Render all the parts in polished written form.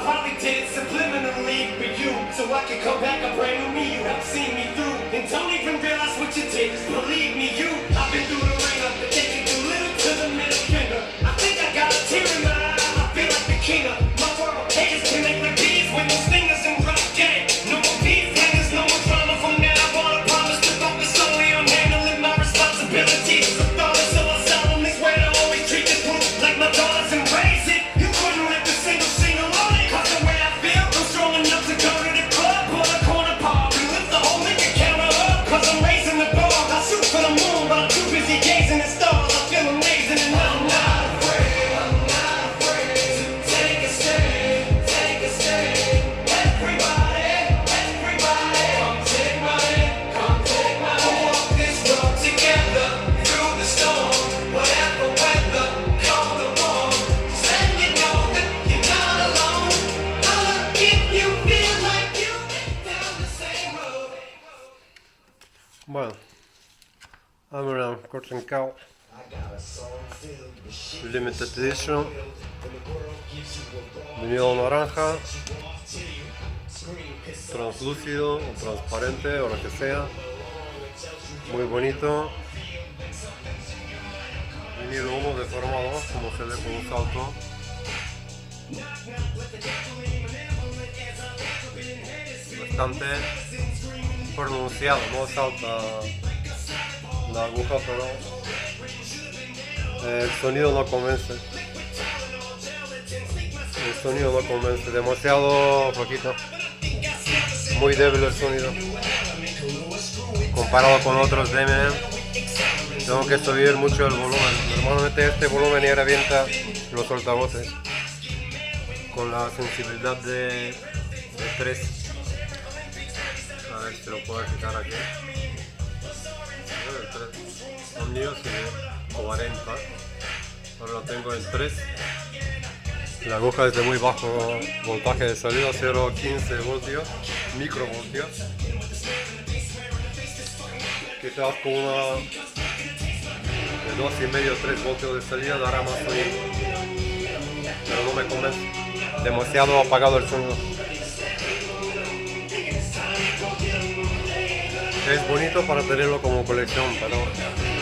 probably did it subliminally for you, so I can come back a brand new me. You have seen me through, and don't even realize what you did. Believe me, I've been through the ringer, taking too little to the middle finger. I think I got a tear in my eye. I feel like the king of my world. Haters connect like bees with no stingers and rough game. No more beef hangers, no more drama from now on. I promise to focus solely on handling my responsibilities. So I solemnly swear to always treat this group like my daughters and raise it. You couldn't lift a single on it, cause the way I feel, I'm strong enough to go to the club, pull a corner pop, and lift the whole liquor counter up, cause I'm raising the bar. I shoot for the moon, but I'm too busy gazing at stars. I feel amazing and I'm not afraid to take a stand, take a stand. Everybody, come take my hand, come take my hand. We'll walk this road together, through the storm, whatever weather, cold or warm. Just let you know that you're not alone. If you feel like you've been down the same road. Bueno, Amaran Curtain Cow Limited Edition, vinilo naranja, translúcido o transparente o lo que sea, muy bonito, vinilo humo deformado como se ve con un salto. Bastante pronunciado, no salta la aguja, pero el sonido no convence. El sonido no convence, demasiado flojito, muy débil el sonido. Comparado con otros de Eminem, tengo que subir mucho el volumen. Normalmente este volumen ya revienta los altavoces con la sensibilidad de 3. A ver si lo puedo quitar aquí. El mío sigue 40, ahora lo tengo en 3. La aguja es de muy bajo voltaje de salida, 0,15 voltios, microvoltios. Quizás con una de 2,5-3 voltios de salida dará más sonido, pero no me convence, demasiado apagado el sonido. Es bonito para tenerlo como colección, pero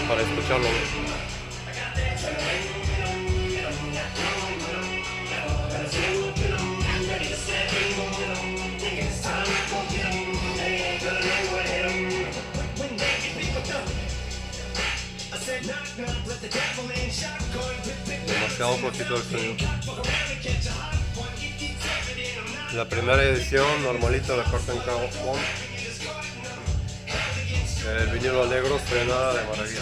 para escucharlo no. Demasiado flojito el sonido. La primera edición normalito de Curtain Cow One. El vinilo negro suena de maravilla.